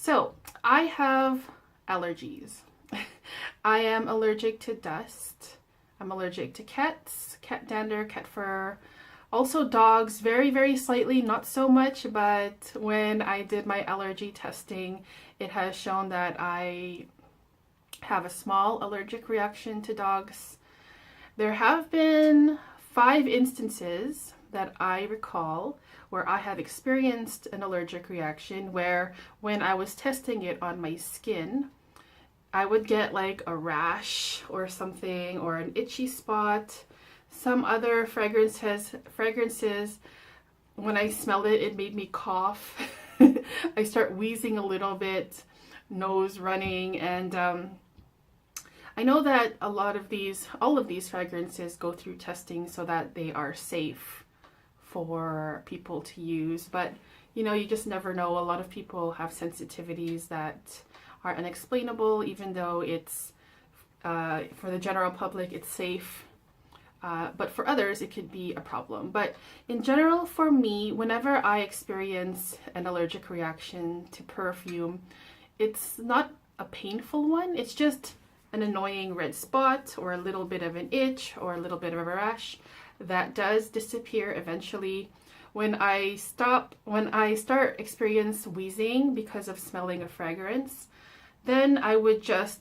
So I have allergies. I am allergic to dust. I'm allergic to cats, cat dander, cat fur. Also dogs, very, very slightly, not so much, but when I did my allergy testing, it has shown that I have a small allergic reaction to dogs. There have been 5 instances that I recall where I have experienced an allergic reaction where when I was testing it on my skin, I would get like a rash or something or an itchy spot. Some other fragrances, when I smelled it, it made me cough. I start wheezing a little bit, nose running, and I know that all of these fragrances go through testing so that they are safe for people to use, but you know, you just never know. A lot of people have sensitivities that are unexplainable, even though it's for the general public it's safe, but for others it could be a problem. But in general, for me, whenever I experience an allergic reaction to perfume, it's not a painful one. It's just an annoying red spot or a little bit of an itch or a little bit of a rash that does disappear eventually. When I start experience wheezing because of smelling a fragrance, then I would just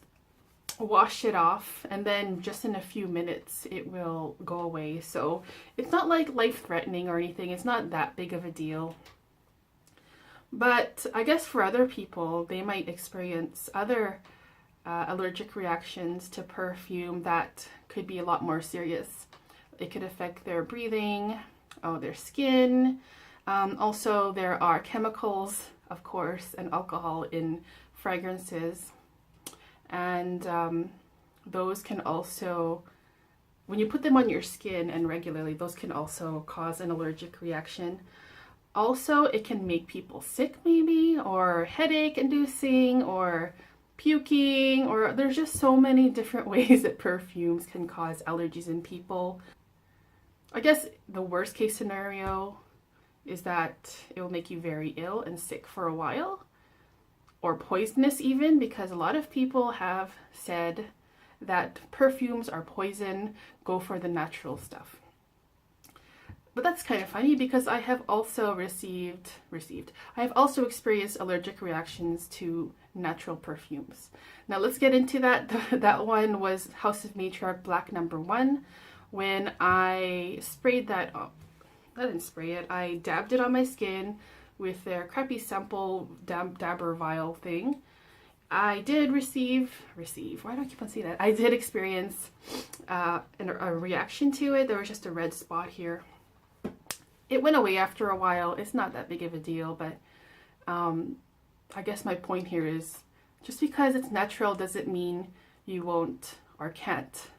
wash it off, and then just in a few minutes it will go away. So it's not like life-threatening or anything. It's not that big of a deal. But I guess for other people, they might experience other allergic reactions to perfume that could be a lot more serious. It could affect their breathing, their skin. Also, there are chemicals, of course, and alcohol in fragrances. And those can also, when you put them on your skin and regularly, those can also cause an allergic reaction. Also, it can make people sick maybe, or headache inducing, or puking, or there's just so many different ways that perfumes can cause allergies in people. I guess the worst case scenario is that it will make you very ill and sick for a while, or poisonous even, because a lot of people have said that perfumes are poison, go for the natural stuff. But that's kind of funny because I have also I have also experienced allergic reactions to natural perfumes. Now let's get into that. That one was House of Matriarch Black #1. When I sprayed that up, I didn't spray it, I dabbed it on my skin with their crappy sample dabber vial thing. I did why do I keep on saying that? I did experience a reaction to it. There was just a red spot here. It went away after a while. It's not that big of a deal, but I guess my point here is just because it's natural doesn't mean you won't or can't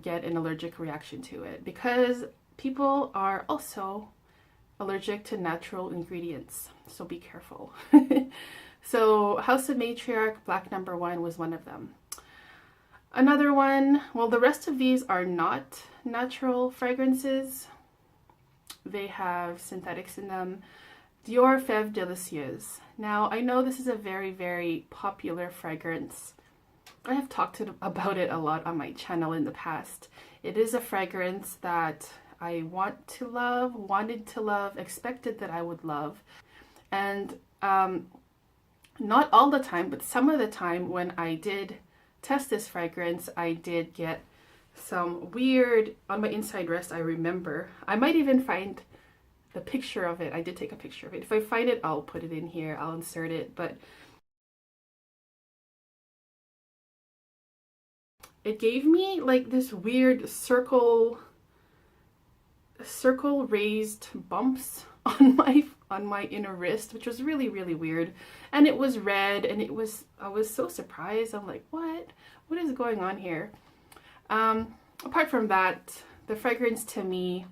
get an allergic reaction to it, because people are also allergic to natural ingredients, so be careful. So House of Matriarch Black #1 was one of them. Another one, well, the rest of these are not natural fragrances. They have synthetics in them. Dior Feve Delicieuse. Now, I know this is a very, very popular fragrance. I have talked about it a lot on my channel in the past. It is a fragrance that I wanted to love, expected that I would love. And not all the time, but some of the time when I did test this fragrance, I did get some weird, on my inside wrist, I remember. I might even find the picture of it. I did take a picture of it. If I find it, I'll put it in here. I'll insert it. But it gave me like this weird circle raised bumps on my inner wrist, which was really, really weird. And it was red, and I was so surprised. I'm like, what is going on here? Apart from that, the fragrance to me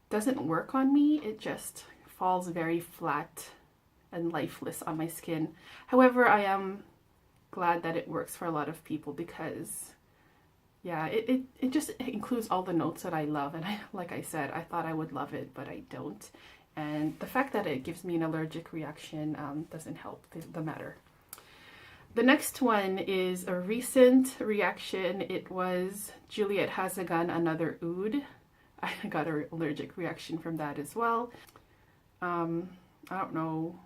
doesn't work on me. It just falls very flat and lifeless on my skin. However, I am glad that it works for a lot of people because yeah, it just includes all the notes that I love, and like I said, I thought I would love it, but I don't. And the fact that it gives me an allergic reaction doesn't help the matter. The next one is a recent reaction. It was Juliette Has a Gun, another oud. I got an allergic reaction from that as well. I don't know,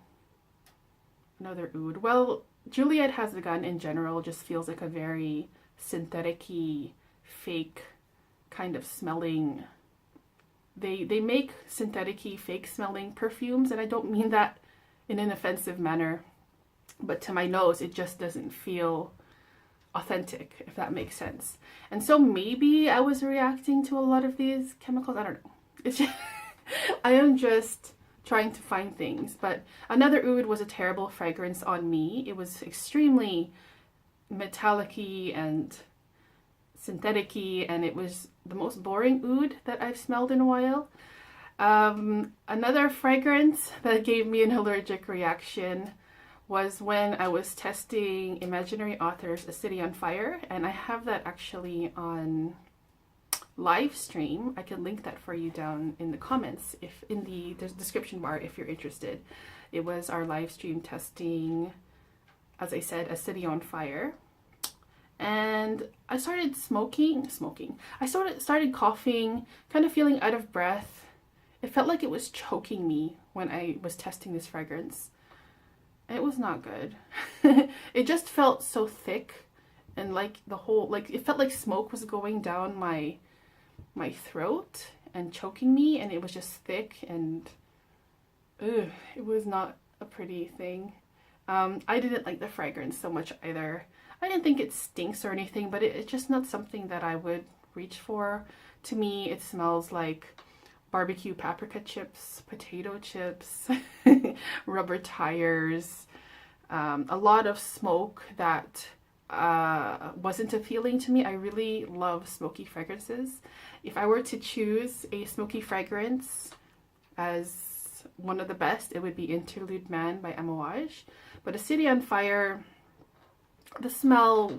another oud. Well, Juliette Has a Gun in general just feels like a very synthetic-y, fake kind of smelling. They make synthetic-y, fake smelling perfumes, and I don't mean that in an offensive manner, but to my nose it just doesn't feel authentic, if that makes sense. And so maybe I was reacting to a lot of these chemicals. I don't know. It's just I am just trying to find things. But another oud was a terrible fragrance on me. It was extremely metallic-y and synthetic-y, and it was the most boring oud that I've smelled in a while. Another fragrance that gave me an allergic reaction was when I was testing Imaginary Authors' A City on Fire, and I have that actually on live stream. I can link that for you down in the comments, if in the description bar, if you're interested. It was our live stream testing, as I said, A City on Fire. And I started smoking. I started coughing, kind of feeling out of breath. It felt like it was choking me when I was testing this fragrance. It was not good. It just felt so thick, and like the whole, like it felt like smoke was going down my throat and choking me, and it was just thick, and it was not a pretty thing. I didn't like the fragrance so much either. I didn't think it stinks or anything, but it's just not something that I would reach for. To me, it smells like barbecue paprika chips, potato chips, rubber tires, a lot of smoke that wasn't appealing to me. I really love smoky fragrances. If I were to choose a smoky fragrance as one of the best, it would be Interlude Man by Amouage. But A City on Fire, the smell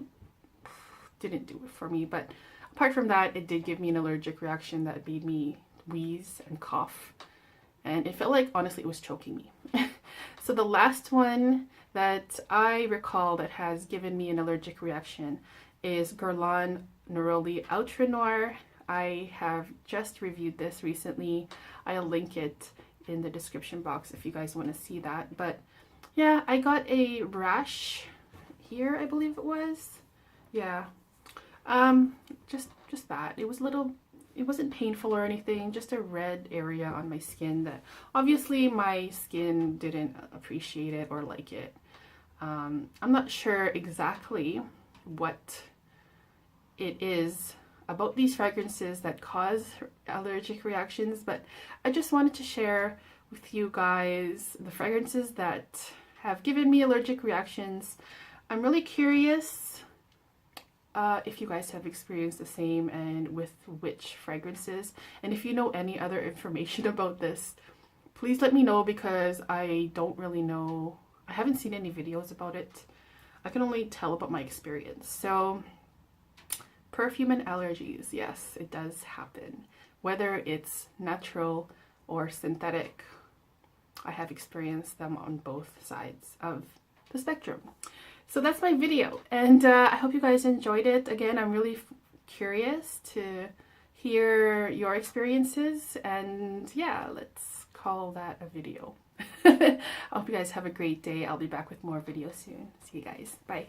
didn't do it for me. But apart from that, it did give me an allergic reaction that made me wheeze and cough, and it felt like, honestly, it was choking me. So the last one that I recall that has given me an allergic reaction is Guerlain Neroli Outrenoir. I have just reviewed this recently. I'll link it in the description box if you guys want to see that. But yeah, I got a rash here, I believe it was. Yeah, just that. It was little. It wasn't painful or anything, just a red area on my skin that obviously my skin didn't appreciate it or like it. I'm not sure exactly what it is about these fragrances that cause allergic reactions, but I just wanted to share with you guys the fragrances that have given me allergic reactions. I'm really curious if you guys have experienced the same, and with which fragrances. And if you know any other information about this, please let me know, because I don't really know. I haven't seen any videos about it. I can only tell about my experience. So perfume and allergies, yes, it does happen. Whether it's natural or synthetic, I have experienced them on both sides of the spectrum. So that's my video, and I hope you guys enjoyed it. Again, I'm really curious to hear your experiences, and yeah, let's call that a video. I hope you guys have a great day. I'll be back with more videos soon. See you guys. Bye.